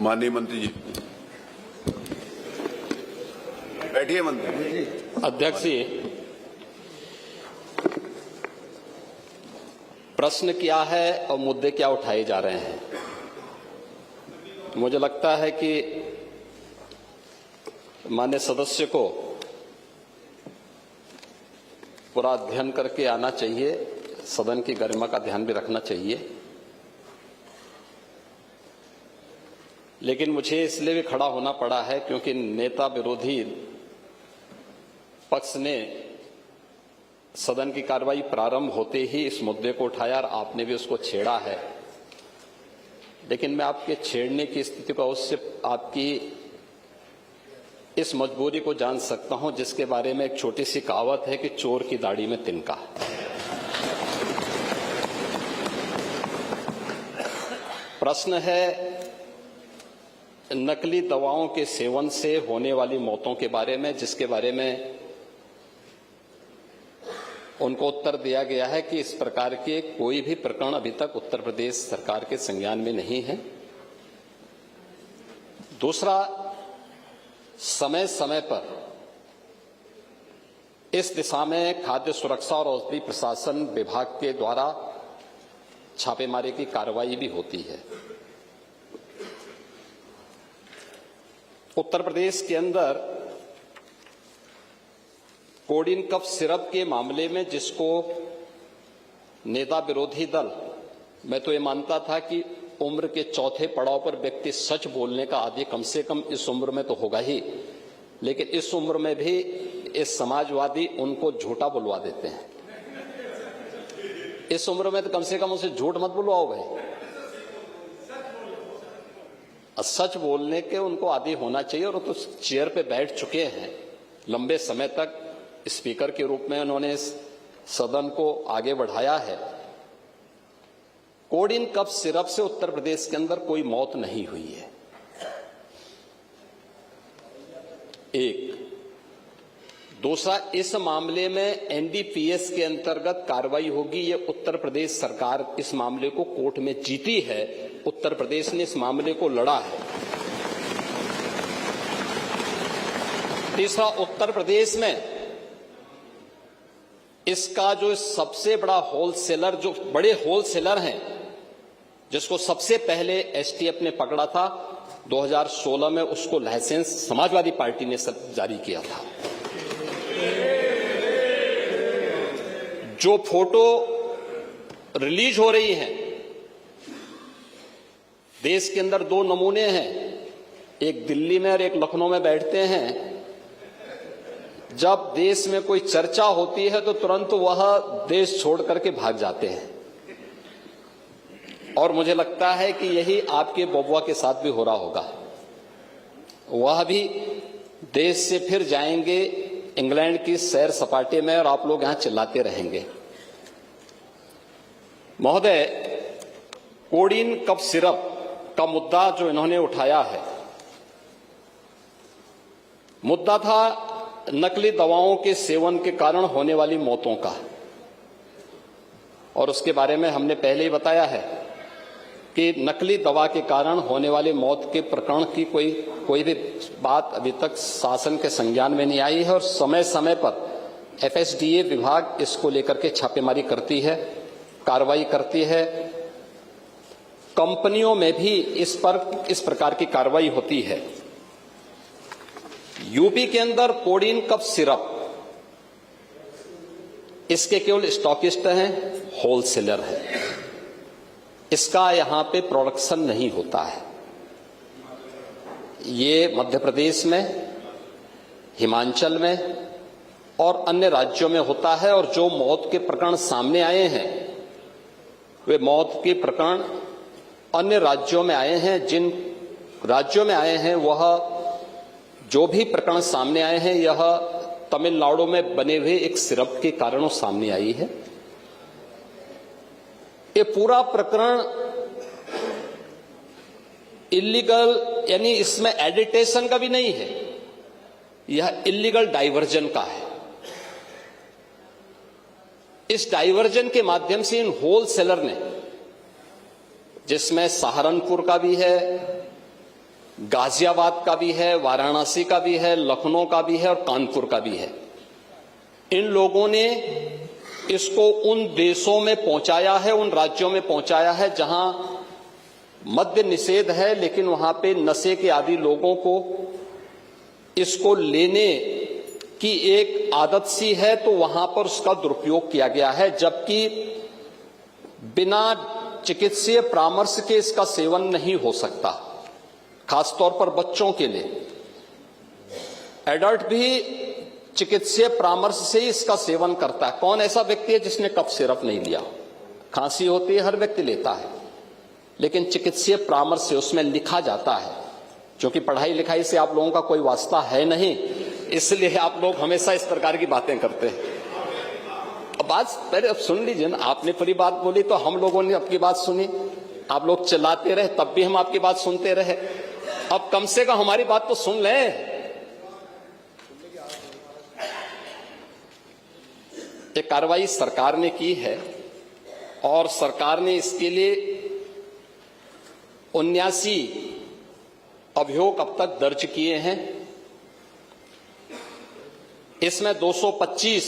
माननीय मंत्री जी बैठिए। मंत्री जी। अध्यक्ष जी, प्रश्न क्या है और मुद्दे क्या उठाए जा रहे हैं? मुझे लगता है कि माननीय सदस्य को पूरा अध्ययन करके आना चाहिए, सदन की गरिमा का ध्यान भी रखना चाहिए। लेकिन मुझे इसलिए भी खड़ा होना पड़ा है क्योंकि नेता विरोधी पक्ष ने सदन की कार्रवाई प्रारंभ होते ही इस मुद्दे को उठाया और आपने भी उसको छेड़ा है। लेकिन मैं आपके छेड़ने की स्थिति को उससे आपकी इस मजबूरी को जान सकता हूं जिसके बारे में एक छोटी सी कहावत है कि चोर की दाढ़ी में तिनका। प्रश्न है नकली दवाओं के सेवन से होने वाली मौतों के बारे में, जिसके बारे में उनको उत्तर दिया गया है कि इस प्रकार के कोई भी प्रकरण अभी तक उत्तर प्रदेश सरकार के संज्ञान में नहीं है। दूसरा, समय समय पर इस दिशा में खाद्य सुरक्षा और औषधि प्रशासन विभाग के द्वारा छापेमारी की कार्रवाई भी होती है। उत्तर प्रदेश के अंदर कोडिन कफ सिरप के मामले में जिसको नेता विरोधी दल, मैं तो ये मानता था कि उम्र के चौथे पड़ाव पर व्यक्ति सच बोलने का आदि कम से कम इस उम्र में तो होगा ही, लेकिन इस उम्र में भी इस समाजवादी उनको झूठा बुलवा देते हैं। इस उम्र में तो कम से कम उसे झूठ मत बुलवाओ भाई, सच बोलने के उनको आदी होना चाहिए। और तो चेयर पे बैठ चुके हैं लंबे समय तक, स्पीकर के रूप में उन्होंने सदन को आगे बढ़ाया है। कोडिन कफ सिरप से उत्तर प्रदेश के अंदर कोई मौत नहीं हुई है। एक। दूसरा, इस मामले में एनडीपीएस के अंतर्गत कार्रवाई होगी। ये उत्तर प्रदेश सरकार इस मामले को कोर्ट में जीती है, उत्तर प्रदेश ने इस मामले को लड़ा है। तीसरा, उत्तर प्रदेश में इसका जो सबसे बड़ा होलसेलर, जो बड़े होलसेलर हैं, जिसको सबसे पहले एसटीएफ ने पकड़ा था 2016 में, उसको लाइसेंस समाजवादी पार्टी ने जारी किया था। जो फोटो रिलीज हो रही हैं, देश के अंदर दो नमूने हैं, एक दिल्ली में और एक लखनऊ में बैठते हैं। जब देश में कोई चर्चा होती है तो तुरंत वह देश छोड़ करके भाग जाते हैं। और मुझे लगता है कि यही आपके बबुआ के साथ भी हो रहा होगा। वह भी देश से फिर जाएंगे इंग्लैंड की सैर सपाटे में और आप लोग यहां चिल्लाते रहेंगे। महोदय, कोडिन कफ सिरप का मुद्दा जो इन्होंने उठाया है, मुद्दा था नकली दवाओं के सेवन के कारण होने वाली मौतों का। और उसके बारे में हमने पहले ही बताया है कि नकली दवा के कारण होने वाली मौत के प्रकरण की कोई भी बात अभी तक शासन के संज्ञान में नहीं आई है। और समय समय पर एफएसडीए विभाग इसको लेकर के छापेमारी करती है, कार्रवाई करती है। कंपनियों में भी इस प्रकार की कार्रवाई होती है। यूपी के अंदर कोडिन कफ सिरप, इसके केवल स्टॉकिस्ट हैं, होलसेलर है। इसका यहां पे प्रोडक्शन नहीं होता है। ये मध्य प्रदेश में, हिमाचल में और अन्य राज्यों में होता है। और जो मौत के प्रकरण सामने आए हैं, वे मौत के प्रकरण अन्य राज्यों में आए हैं। जिन राज्यों में आए हैं, वह जो भी प्रकरण सामने आए हैं, यह तमिलनाडु में बने हुए एक सिरप के कारणों सामने आई है। ये पूरा प्रकरण इलीगल, यानी इसमें एडिटेशन का भी नहीं है, यह इलीगल डाइवर्जन का है। इस डाइवर्जन के माध्यम से इन होलसेलर ने, जिसमें सहारनपुर का भी है, गाजियाबाद का भी है, वाराणसी का भी है, लखनऊ का भी है और कानपुर का भी है। इन लोगों ने इसको उन देशों में पहुंचाया है, उन राज्यों में पहुंचाया है जहां मद्य निषेध है, लेकिन वहां पे नशे के आदी लोगों को इसको लेने की एक आदत सी है, तो वहां पर उसका दुरुपयोग किया गया है, जबकि बिना चिकित्सीय परामर्श के इसका सेवन नहीं हो सकता, खासतौर पर बच्चों के लिए। एडल्ट भी चिकित्सीय परामर्श से ही इसका सेवन करता है। कौन ऐसा व्यक्ति है जिसने कफ सिरप नहीं लिया? खांसी होती है, हर व्यक्ति लेता है, लेकिन चिकित्सीय परामर्श से उसमें लिखा जाता है। क्योंकि पढ़ाई लिखाई से आप लोगों का कोई वास्ता है नहीं, इसलिए आप लोग हमेशा इस प्रकार की बातें करते हैं। अब बात पहले अब सुन लीजिए ना, आपने पूरी बात बोली तो हम लोगों ने आपकी बात सुनी, आप लोग चिल्लाते रहे तब भी हम आपकी बात सुनते रहे। अब कम से कम हमारी बात तो सुन लें। ये कार्रवाई सरकार ने की है और सरकार ने इसके लिए 79 अभियोग अब तक दर्ज किए हैं। इसमें 225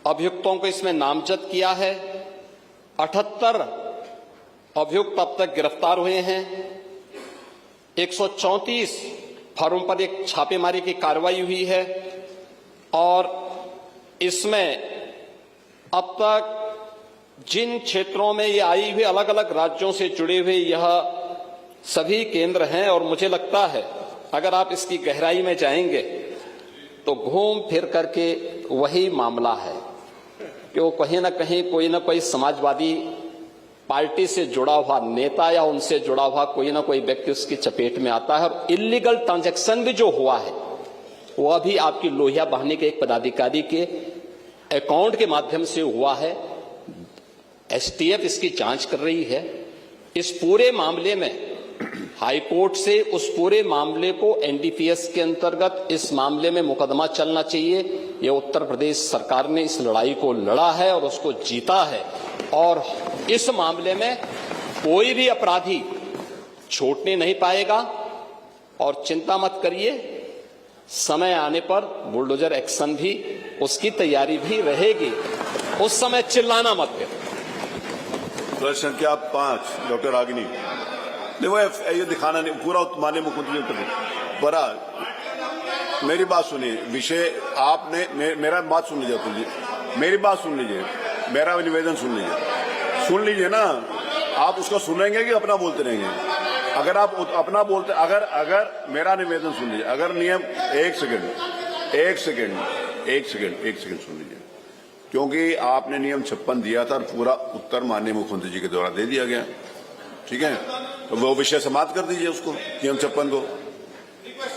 अभियुक्तों को इसमें नामजद किया है। 78 अभियुक्त अब तक गिरफ्तार हुए हैं। 134 फर्म पर एक छापेमारी की कार्रवाई हुई है और इसमें अब तक जिन क्षेत्रों में ये आई हुई अलग अलग राज्यों से जुड़े हुए यह सभी केंद्र हैं और मुझे लगता है अगर आप इसकी गहराई में जाएंगे तो घूम फिर करके वही मामला है कि वो कहीं ना कहीं कोई ना कोई समाजवादी पार्टी से जुड़ा हुआ नेता या उनसे जुड़ा हुआ कोई ना कोई व्यक्ति उसकी चपेट में आता है। और इलीगल ट्रांजैक्शन भी जो हुआ है वह भी आपकी लोहिया बहाने के एक पदाधिकारी के अकाउंट के माध्यम से हुआ है। एसटीएफ इसकी जांच कर रही है। इस पूरे मामले में हाईकोर्ट से उस पूरे मामले को एनडीपीएस के अंतर्गत इस मामले में मुकदमा चलना चाहिए। ये उत्तर प्रदेश सरकार ने इस लड़ाई को लड़ा है और उसको जीता है और इस मामले में कोई भी अपराधी छूटने नहीं पाएगा। और चिंता मत करिए, समय आने पर बुलडोजर एक्शन भी उसकी तैयारी भी रहेगी, उस समय चिल्लाना मत करो। प्रश्न संख्या 5 डॉक्टर रागिनी। देखो ये दिखाना नहीं, पूरा माननीय मुख्यमंत्री बड़ा मेरी बात सुनिए। विषय आपने मेरा बात सुन लीजिए, मेरी बात सुन लीजिए, मेरा निवेदन सुन लीजिए ना। आप उसको सुनेंगे कि अपना बोलते रहेंगे? अगर आप अपना बोलते, अगर मेरा निवेदन सुन लीजिए, अगर नियम एक सेकंड सुन लीजिए, क्योंकि आपने नियम 56 दिया था और पूरा उत्तर माननीय मुख्यमंत्री जी के द्वारा दे दिया गया, ठीक है? तो वो विषय समाप्त कर दीजिए उसको, नियम 56 को।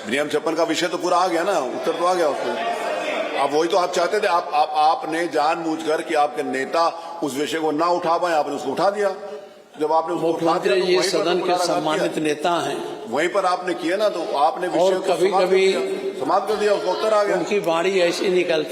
नियम 56 का विषय तो पूरा आ गया ना, उत्तर तो आ गया उसको। अब वही तो आप चाहते थे, आपने जानबूझकर कि आपके नेता उस विषय को ना उठा पाए, आपने उसको उठा दिया। जब आपने उसको उठा दिया तो ये सदन के सम्मानित नेता हैं, वहीं पर आपने किया ना, तो आपने विषय को कभी-कभी समाप्त कर दिया, उसका उत्तर आ गया। उनकी बारी ऐसी निकलती